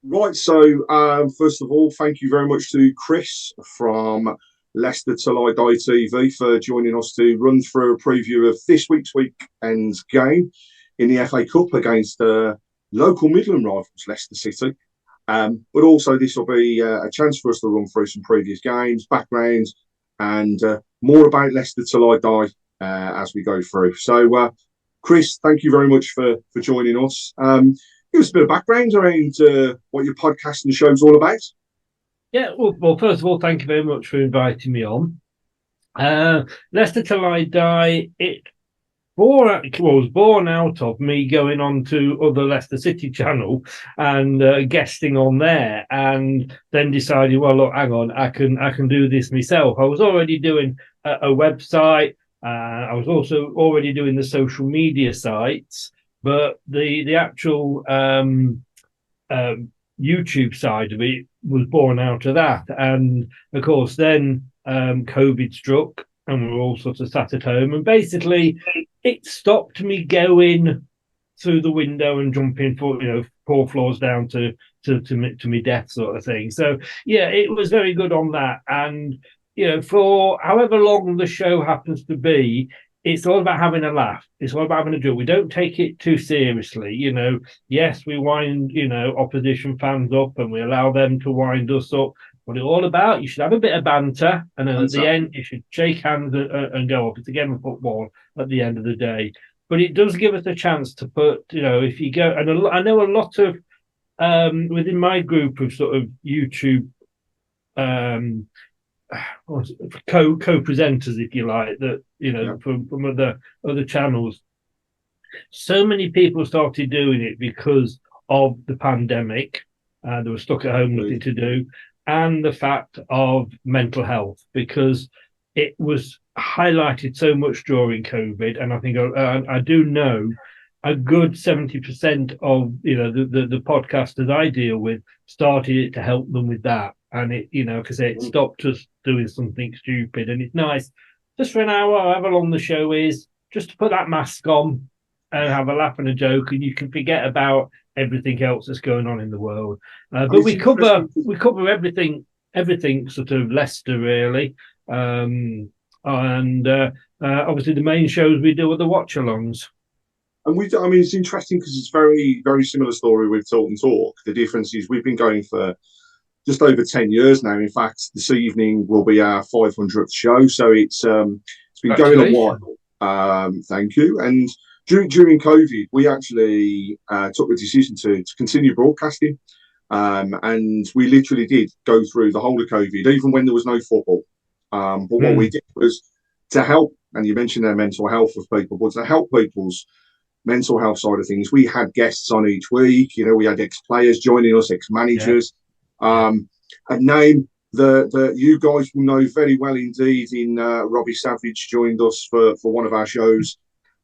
Right, so first of all, thank you very much to Chris from Leicester Till I Die TV for joining us to run through a preview of this weekend's game in the FA Cup against local Midland rivals Leicester City. But also, this will be a chance for us to run through some previous games, backgrounds, and more about Leicester Till I Die as we go through. So, Chris, thank you very much for joining us. Give us a bit of background around what your podcast and show's all about. Yeah, well, first of all, thank you very much for inviting me on. Leicester Till I Die, was born out of me going on to other Leicester City channel and guesting on there, and then decided, well, look, hang on, I can do this myself. I was already doing a website. I was also already doing the social media sites, but the actual YouTube side of it was born out of that. And of course, then COVID struck, and we were all sort of sat at home, and basically it stopped me going through the window and jumping 4 floors down to me death, sort of thing. So yeah, it was very good on that. And for however long the show happens to be, it's all about having a laugh. It's all about having a joke. We don't take it too seriously. Yes, we wind, opposition fans up and we allow them to wind us up. What it's all about, you should have a bit of banter, and then at the end, you should shake hands and go off. It's a game of football at the end of the day. But it does give us a chance to put, if you go, and I know a lot of, within my group of sort of YouTube co-presenters, if you like, that from other channels. So many people started doing it because of the pandemic. They were stuck at home, nothing to do, and the fact of mental health, because it was highlighted so much during COVID. And I think I do know a good 70% of the podcasters I deal with started it to help them with that. And it, because it stopped us doing something stupid. And it's nice just for an hour, however long the show is, just to put that mask on and have a laugh and a joke, and you can forget about everything else that's going on in the world. But we cover everything sort of Leicester, really. And obviously the main shows we do are the watch-alongs. And it's interesting because it's very, very similar story with Talk and Talk. The difference is we've been going for just over 10 years now. In fact, this evening will be our 500th show. So it's been going a while. Thank you. And during COVID, we actually took the decision to continue broadcasting. And we literally did go through the whole of COVID, even when there was no football. But what we did was to help, and you mentioned their mental health of people, but to help people's mental health side of things. We had guests on each week. We had ex-players joining us, ex-managers. A name that you guys will know very well indeed in Robbie Savage joined us for one of our shows.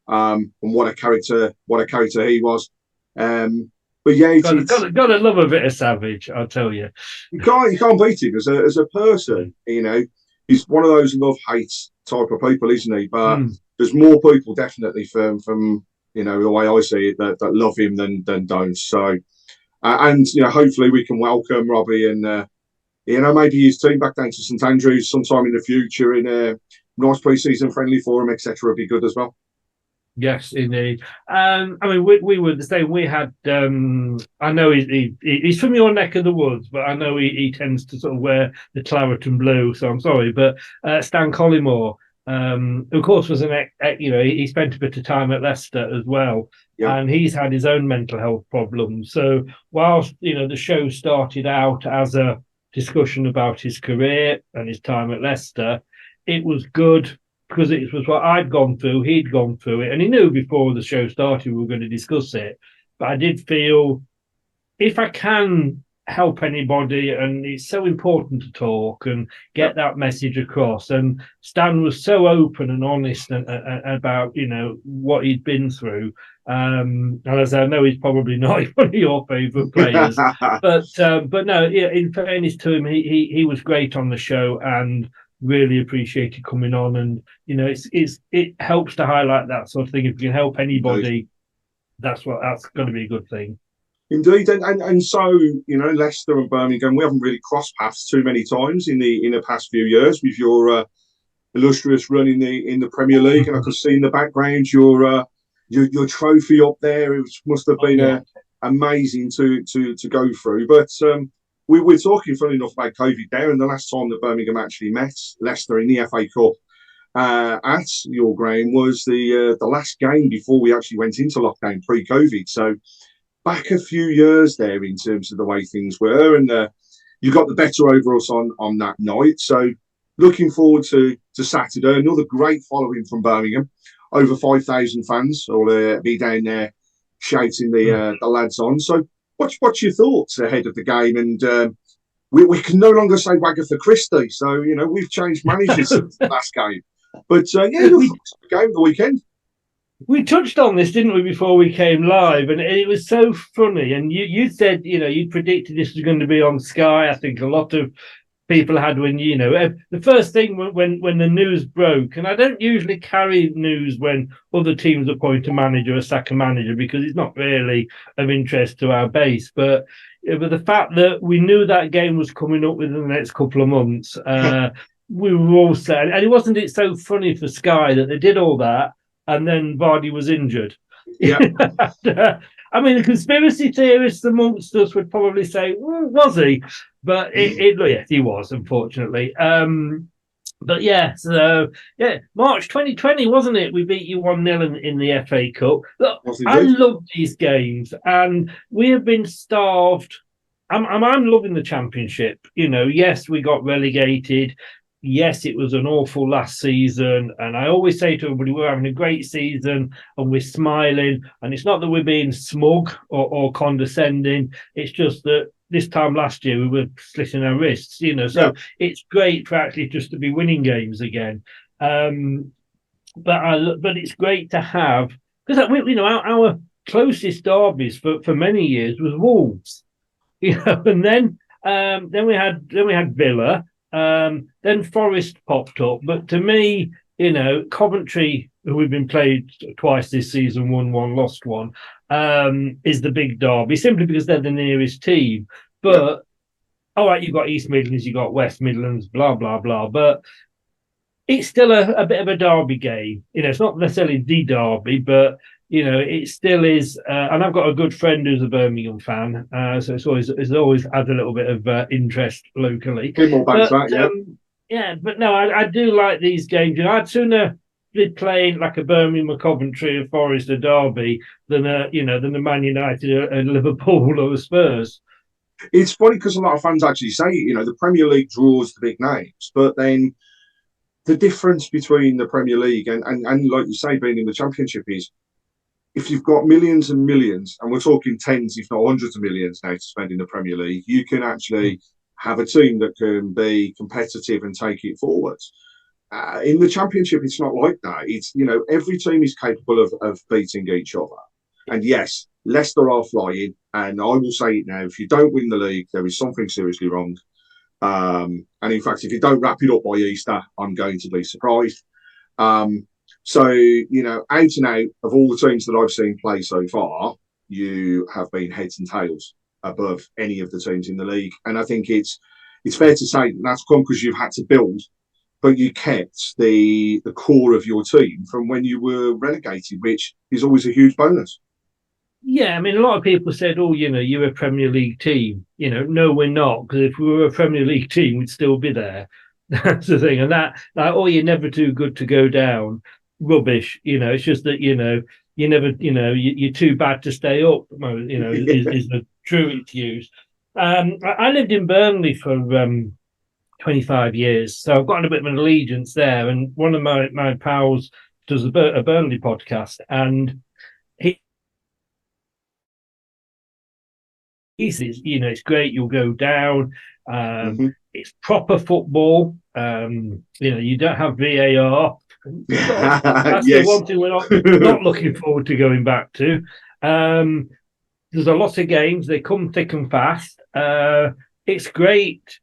And what a character he was. But yeah, gotta love a bit of Savage, I'll tell you. You can't beat him as a person. He's one of those love-hate type of people, isn't he? But there's more people definitely from the way I see it that love him than don't. So, and hopefully we can welcome Robbie and maybe his team back down to St Andrews sometime in the future in a nice pre-season friendly for him, etc. Would be good as well. Yes, indeed. We were the same. We had. I know he's from your neck of the woods, but I know he tends to sort of wear the claret and blue. So I'm sorry, but Stan Collymore, of course, was he spent a bit of time at Leicester as well, and he's had his own mental health problems. So whilst the show started out as a discussion about his career and his time at Leicester, it was good because it was what I'd gone through, he'd gone through it, and he knew before the show started we were going to discuss it. But I did feel if I can help anybody, and it's so important to talk and get that message across. And Stan was so open and honest about what he'd been through. And as I know, he's probably not one of your favourite players, but no, in fairness to him, he was great on the show and really appreciated coming on. And it helps to highlight that sort of thing. If you can help anybody, that's going to be a good thing. Indeed, and so Leicester and Birmingham, we haven't really crossed paths too many times in the past few years with your illustrious run in the Premier League, and I could see in the background your trophy up there. It must have been amazing to go through. But we're talking, funny enough, about COVID there, and the last time that Birmingham actually met Leicester in the FA Cup at your ground was the last game before we actually went into lockdown pre-COVID. So back a few years there in terms of the way things were, and you got the better over us on that night. So looking forward to Saturday. Another great following from Birmingham. Over 5,000 fans will be down there shouting the lads on. So what's your thoughts ahead of the game? And we can no longer say Wagatha Christie. So, we've changed managers since the last game. But, the game of the weekend. We touched on this, didn't we, before we came live? And it was so funny. And you said, you predicted this was going to be on Sky. I think a lot of people had when, the first thing when the news broke, and I don't usually carry news when other teams appoint a manager or sack a manager because it's not really of interest to our base. But the fact that we knew that game was coming up within the next couple of months, we were all sad. And wasn't it so funny for Sky that they did all that and then Vardy was injured? Yeah. The conspiracy theorists amongst us would probably say, was he? But yes, he was, unfortunately. March 2020, wasn't it? We beat you 1-0 in the FA Cup. Look, I love these games, and we have been starved. I'm loving the Championship. Yes, we got relegated. Yes, it was an awful last season. And I always say to everybody, we're having a great season and we're smiling. And it's not that we're being smug or condescending. It's just that this time last year, we were slitting our wrists, So it's great for actually just to be winning games again. But it's great to have, because our closest derbies for many years was Wolves, and then we had Villa. Then Forest popped up, but to me, Coventry, who we've been played twice this season, won one, lost one, is the big derby simply because they're the nearest team. But all right, you've got East Midlands, you've got West Midlands, blah blah blah, but it's still a bit of a derby game. It's not necessarily the derby, but it still is. And I've got a good friend who's a Birmingham fan, so it's always adds a little bit of interest locally. But no, I do like these games. I'd sooner be playing like a Birmingham, a Coventry, a Forest, a Derby than a Man United, a Liverpool, or a Spurs. It's funny because a lot of fans actually say, the Premier League draws the big names, but then the difference between the Premier League and like you say, being in the Championship is, if you've got millions and millions, and we're talking tens, if not hundreds of millions now to spend in the Premier League, you can actually have a team that can be competitive and take it forward. In the Championship, it's not like that. It's, every team is capable of beating each other. And yes, Leicester are flying, and I will say it now, if you don't win the league, there is something seriously wrong. And in fact, if you don't wrap it up by Easter, I'm going to be surprised. So, out and out of all the teams that I've seen play so far, you have been heads and tails above any of the teams in the league. And I think it's fair to say that's come because you've had to build, but you kept the core of your team from when you were relegated, which is always a huge bonus. Yeah, a lot of people said, you're a Premier League team. No, we're not, because if we were a Premier League team, we'd still be there. That's the thing. And you're never too good to go down. Rubbish. It's just that, you never, you're too bad to stay up, is the true use. I lived in Burnley for 25 years, so I've got a bit of an allegiance there. And one of my pals does a Burnley podcast, and he says, it's great, you'll go down. It's proper football. You don't have VAR. That's the one thing we're not looking forward to going back to. There's a lot of games. They come thick and fast. It's great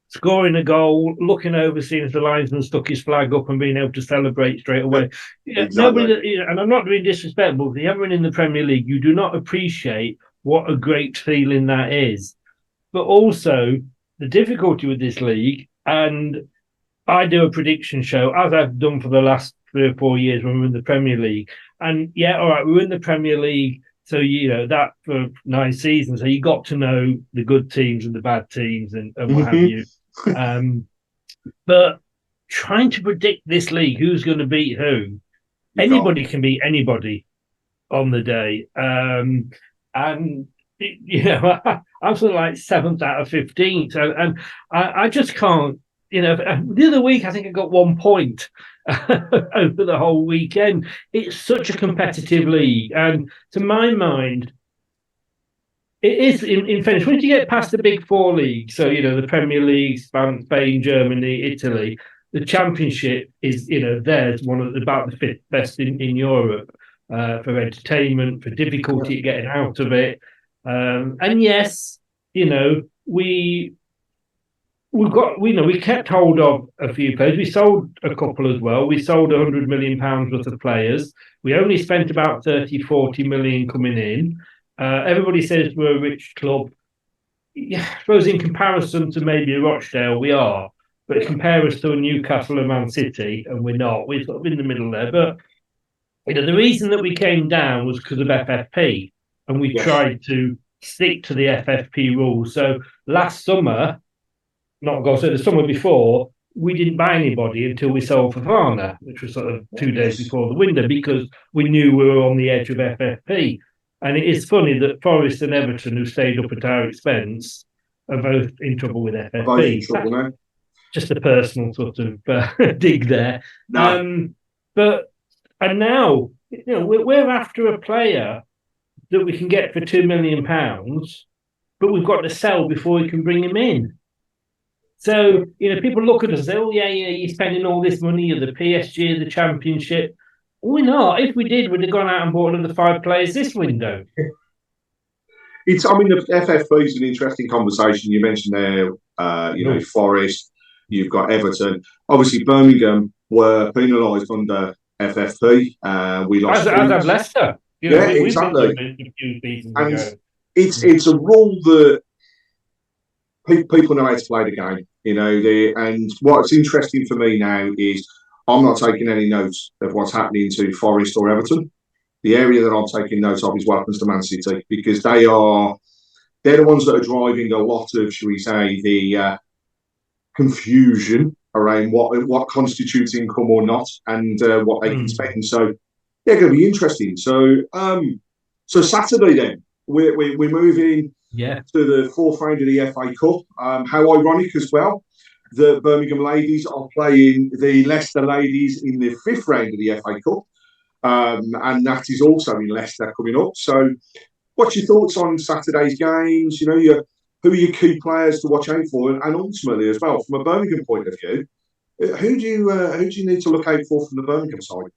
scoring a goal, looking over, seeing if the linesman stuck his flag up and being able to celebrate straight away. Exactly. Nobody, and I'm not being disrespectful, but if you haven't been in the Premier League, you do not appreciate what a great feeling that is. But also the difficulty with this league, and I do a prediction show, as I've done for the last 3 or 4 years when we were in the Premier League. And yeah, all right, we were in the Premier League, so that for 9 seasons, so you got to know the good teams and the bad teams and what have you. But trying to predict this league, who's going to beat who, anybody can beat anybody on the day. And I'm sort of like 7th out of 15th, and I just can't. The other week I think I got 1 point over the whole weekend. It's such a competitive league, and to my mind, it is in fairness. Once you get past the big 4 leagues, so the Premier League, Spain, Germany, Italy, the Championship is there's one of about the 5th best in Europe for entertainment, for difficulty getting out of it, and yes, we kept hold of a few players. We sold a couple as well. We sold £100 million worth of players. We only spent about 30-40 million coming in. Everybody says we're a rich club. Yeah, I suppose in comparison to maybe a Rochdale, we are. But compare us to a Newcastle and Man City, and we're not. We're sort of in the middle there. But the reason that we came down was because of FFP, and we tried to stick to the FFP rules. So last summer, the summer before, we didn't buy anybody until we sold Fofana, which was sort of 2 days before the window, because we knew we were on the edge of FFP. And it is funny that Forest and Everton, who stayed up at our expense, are both in trouble with FFP. Just a personal sort of dig there. No. And now, we're after a player that we can get for £2 million, but we've got to sell before we can bring him in. So, people look at us and say, oh, yeah, you're spending all this money at the PSG, the Championship. We're not. If we did, we'd have gone out and bought another 5 players this window. The FFP is an interesting conversation. You mentioned there, Forest, you've got Everton. Obviously, Birmingham were penalised under FFP. We lost. As have Leicester. Exactly. And it's a rule that people know how to play the game, and what's interesting for me now is I'm not taking any notes of what's happening to Forest or Everton. The area that I'm taking notes of is what happens to Man City, because they're the ones that are driving a lot of, shall we say, the confusion around what constitutes income or not, and what they can spend. So they're going to be interesting. So Saturday then we're moving. Yeah. To the 4th round of the FA Cup. How ironic as well. The Birmingham ladies are playing the Leicester ladies in the 5th round of the FA Cup. And that is also in Leicester coming up. So what's your thoughts on Saturday's games? Who are your key players to watch out for? And ultimately as well, from a Birmingham point of view, who do you need to look out for from the Birmingham side?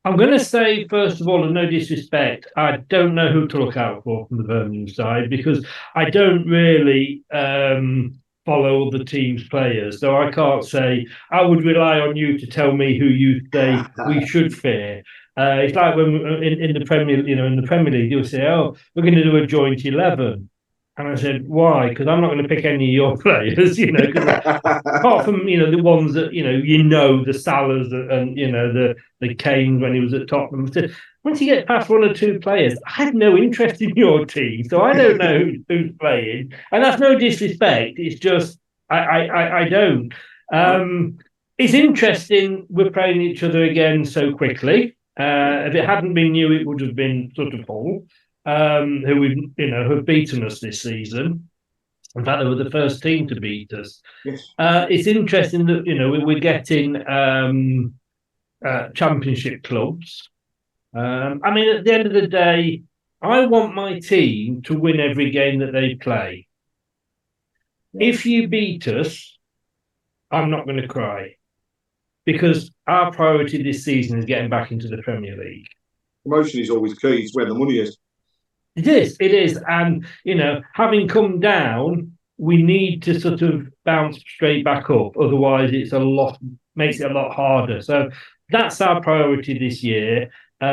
I'm going to say, first of all, and no disrespect, I don't know who to look out for from the Birmingham side, because I don't really follow the team's players. So I can't say, I would rely on you to tell me who you say we should fear. It's like when in the Premier League, you'll say, oh, we're going to do a joint 11. And I said, why? Because I'm not going to pick any of your players, apart from, the ones that, the Salahs and, the Kanes when he was at Tottenham. So once you get past 1 or 2 players, I have no interest in your team. So I don't know who's playing. And that's no disrespect. It's just, I don't. It's interesting we're playing each other again so quickly. If it hadn't been you, it would have been sort of Hull. Who have beaten us this season. In fact, they were the first team to beat us. Yes. It's interesting that we're getting Championship clubs. At the end of the day, I want my team to win every game that they play. If you beat us, I'm not going to cry, because our priority this season is getting back into the Premier League. Promotion is always key. It's where the money is. It is. And, having come down, we need to sort of bounce straight back up. Otherwise, makes it a lot harder. So that's our priority this year. We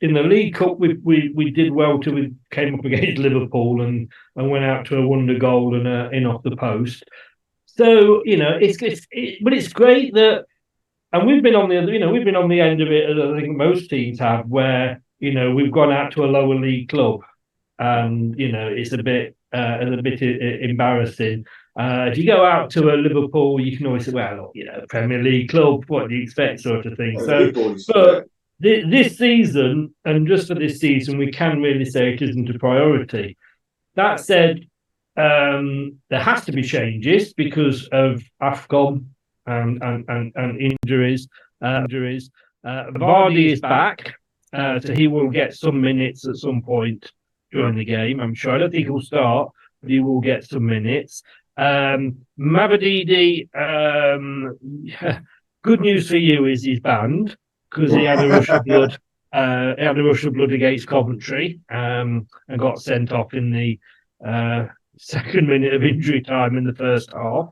in the League Cup we did well till we came up against Liverpool and went out to a wonder goal and in off the post. So but it's great that, and we've been on the end of it, as I think most teams have, where we've gone out to a lower league club, and it's a bit embarrassing. If you go out to a Liverpool, you can always say, well, Premier League club, what do you expect, sort of thing. But this season, and just for this season, we can really say it isn't a priority. That said, there has to be changes because of AFCON and injuries. Vardy is back, so he will get some minutes at some point during the game. I'm sure. I don't think he'll start, but he will get some minutes. Mavadidi, good news for you is he's banned because he had a rush of blood. He had a rush of blood against Coventry and got sent off in the second minute of injury time in the first half.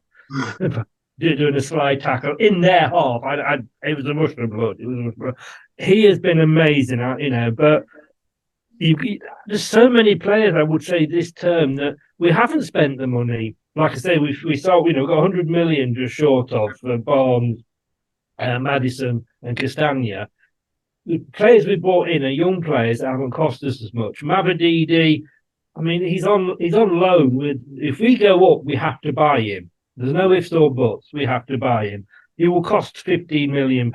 Doing a slide tackle in their half. It was a rush of blood. He has been amazing, but there's so many players, I would say, this term that we haven't spent the money. Like I say, we saw, got 100 million just short of for Barnes, Maddison, and Castagna. The players we brought in are young players that haven't cost us as much. Mavadidi, he's on loan. If we go up, we have to buy him. There's no ifs or buts. We have to buy him. He will cost £15 million.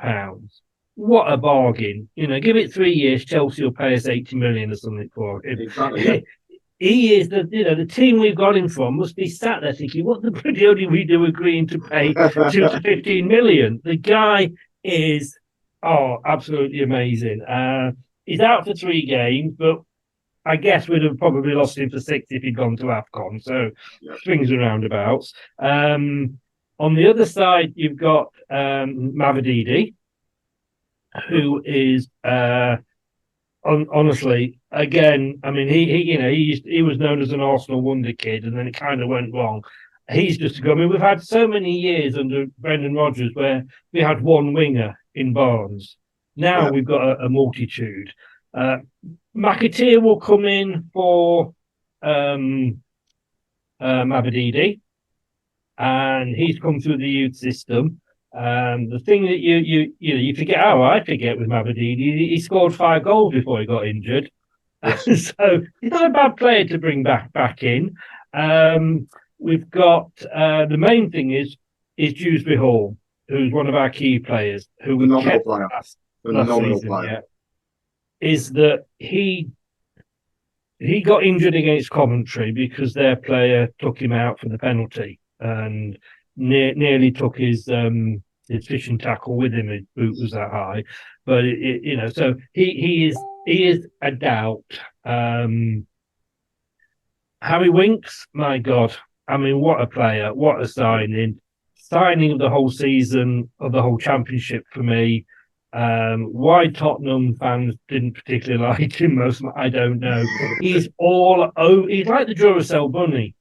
What a bargain! Give it 3 years. Chelsea will pay us 80 million or something for him. Exactly. He is the team we've got him from must be sat there thinking, what the bloody hell did we do agreeing to pay 2 to 15 million? The guy is absolutely amazing. He's out for 3 games, but I guess we'd have probably lost him for 6 if he'd gone to AFCON. So swings and roundabouts. On the other side, you've got Mavadidi, who is honestly, again, he was known as an Arsenal wonder kid, and then it kind of went wrong. He's just we've had so many years under Brendan Rodgers where we had one winger in Barnes. Now we've got a multitude. McAteer will come in for Mavadidi, and he's come through the youth system. The thing that you forget, I forget with Mavadidi, he scored 5 goals before he got injured. So he's not a bad player to bring back in. We've got the main thing is Dewsbury Hall, who's one of our key players, who we kept last season. Yeah, is that he got injured against Coventry because their player took him out for the penalty and nearly took his fishing tackle with him. His boot was that high, but so he is a doubt. Harry Winks, my God, what a player, what a signing of the whole season, of the whole championship for me. Why Tottenham fans didn't particularly like him most, I don't know. He's all over. He's like the Duracell bunny.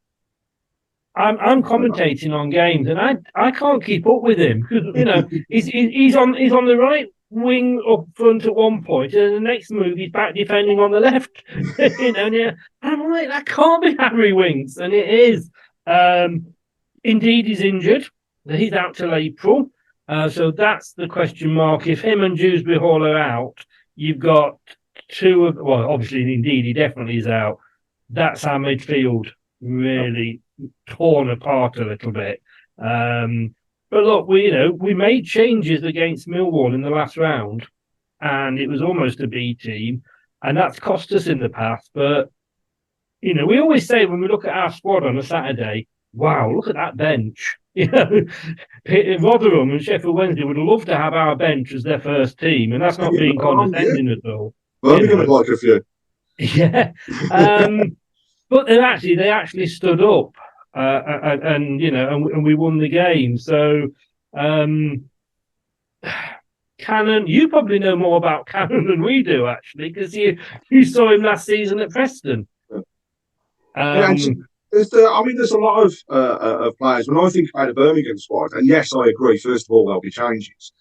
I'm commentating on games, and I can't keep up with him because he's on the right wing up front at one point, and the next move he's back defending on the left. And I'm like, that can't be Harry Winks, and it is. Indeed, he's injured. He's out till April. So that's the question mark. If him and Dewsbury Hall are out, you've got obviously, indeed, he definitely is out. That's our midfield really torn apart a little bit. But look, we made changes against Millwall in the last round, and it was almost a B team, and that's cost us in the past. But we always say when we look at our squad on a Saturday, wow, look at that bench. Rotherham and Sheffield Wednesday would love to have our bench as their first team, and that's not being condescending at all. Birmingham would like a few. Yeah. But they actually stood up, and we won the game. So, Cannon, you probably know more about Cannon than we do, actually, because you saw him last season at Preston. There's a lot of players. When I think about the Birmingham squad, and yes, I agree. First of all, there'll be changes.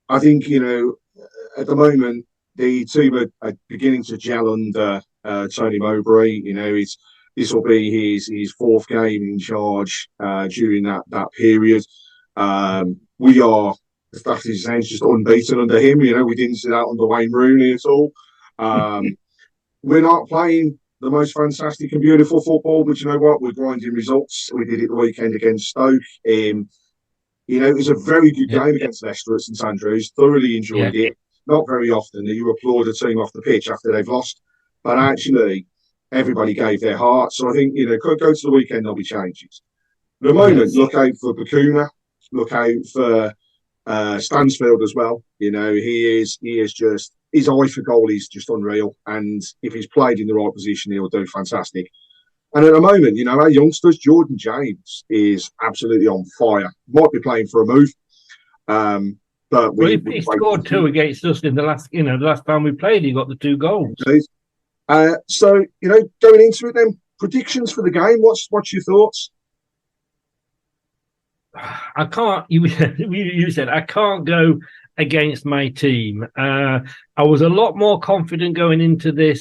I think, at the moment, the team are beginning to gel under Tony Mowbray. This will be his fourth game in charge during that period. We are, as that is just unbeaten under him. We didn't see that under Wayne Rooney at all. We're not playing the most fantastic and beautiful football, but you know what? We're grinding results. We did it the weekend against Stoke. It was a very good game against Leicester at St Andrews. Thoroughly enjoyed it. Not very often that you applaud a team off the pitch after they've lost, but actually everybody gave their heart. So I think go to the weekend, there'll be changes. At the moment, look out for Bakuna. Look out for Stansfield as well. He is just, his eye for goal is just unreal. And if he's played in the right position, he'll do fantastic. And at the moment, our youngsters, Jordan James is absolutely on fire. Might be playing for a move. But he scored 2 against us in the last time we played. He got the 2 goals. So going into it, then predictions for the game. What's your thoughts? I can't. You said I can't go against my team. I was a lot more confident going into the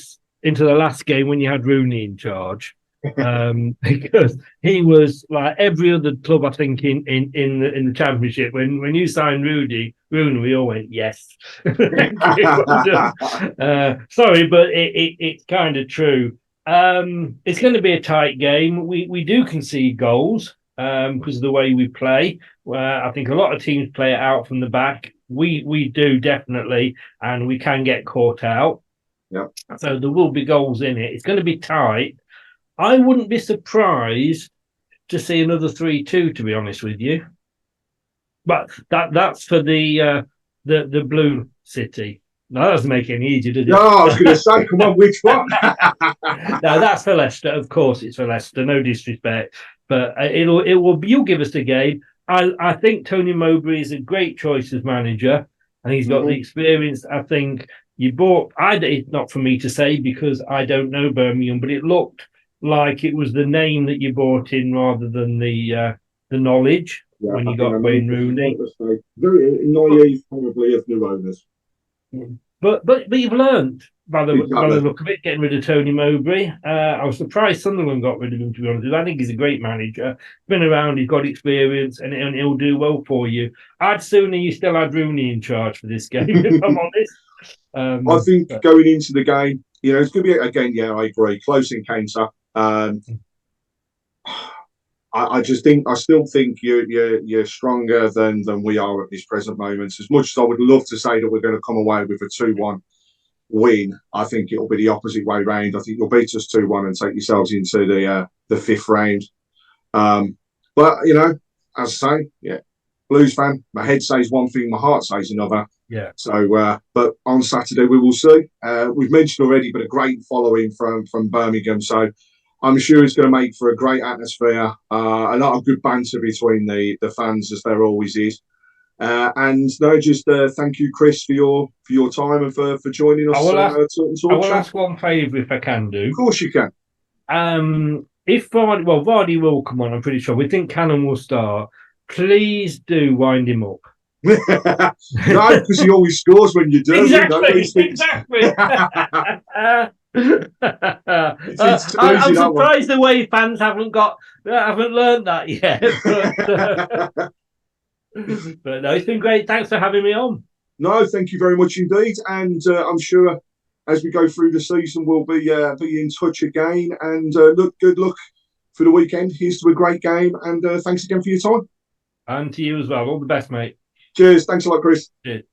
last game when you had Rooney in charge. Because he was like every other club, I think, in the Championship. When you signed Rooney, we all went yes. Sorry, but it's kind of true. It's going to be a tight game. We do concede goals because of the way we play. I think a lot of teams play it out from the back. We do definitely, and we can get caught out. Yeah. So there will be goals in it. It's going to be tight. I wouldn't be surprised to see another 3-2, to be honest with you. But that's for the Blue City. No, that doesn't make it any easier, does it? No, I was going to say, come on, which one? No, that's for Leicester. Of course, it's for Leicester. No disrespect, but you'll give us the game. I think Tony Mowbray is a great choice as manager, and he's got the experience. I think you bought. It's not for me to say because I don't know Birmingham, but it looked like it was the name that you bought in rather than the knowledge when you got Wayne Rooney. Very naive, probably, of new owners. But you've learned by the look of it, getting rid of Tony Mowbray. I was surprised Sunderland got rid of him, to be honest. I think he's a great manager. Been around, he's got experience, and he'll do well for you. I'd sooner you still had Rooney in charge for this game, if I'm honest. I think going into the game, it's going to be, again, I agree, close encounter. I still think you're stronger than we are at this present moment. As much as I would love to say that we're going to come away with a 2-1 win, I think it'll be the opposite way round. I think you'll beat us 2-1 and take yourselves into the 5th round. But as I say, Blues fan, my head says one thing, my heart says another. Yeah. So, but on Saturday we will see. We've mentioned already, but a great following from Birmingham. So I'm sure it's going to make for a great atmosphere. A lot of good banter between the fans, as there always is. And no, just thank you, Chris, for your time and for joining us. I will ask one favour if I can do. Of course you can. If Vardy will come on, I'm pretty sure. We think Cannon will start. Please do wind him up. No, because he always scores when you do. Exactly. I'm surprised the way fans haven't learned that yet. But no, it's been great. Thanks for having me on. No, thank you very much indeed. And I'm sure as we go through the season, we'll be in touch again. And good luck for the weekend. Here's to a great game. And thanks again for your time. And to you as well. All the best, mate. Cheers. Thanks a lot, Chris. Cheers.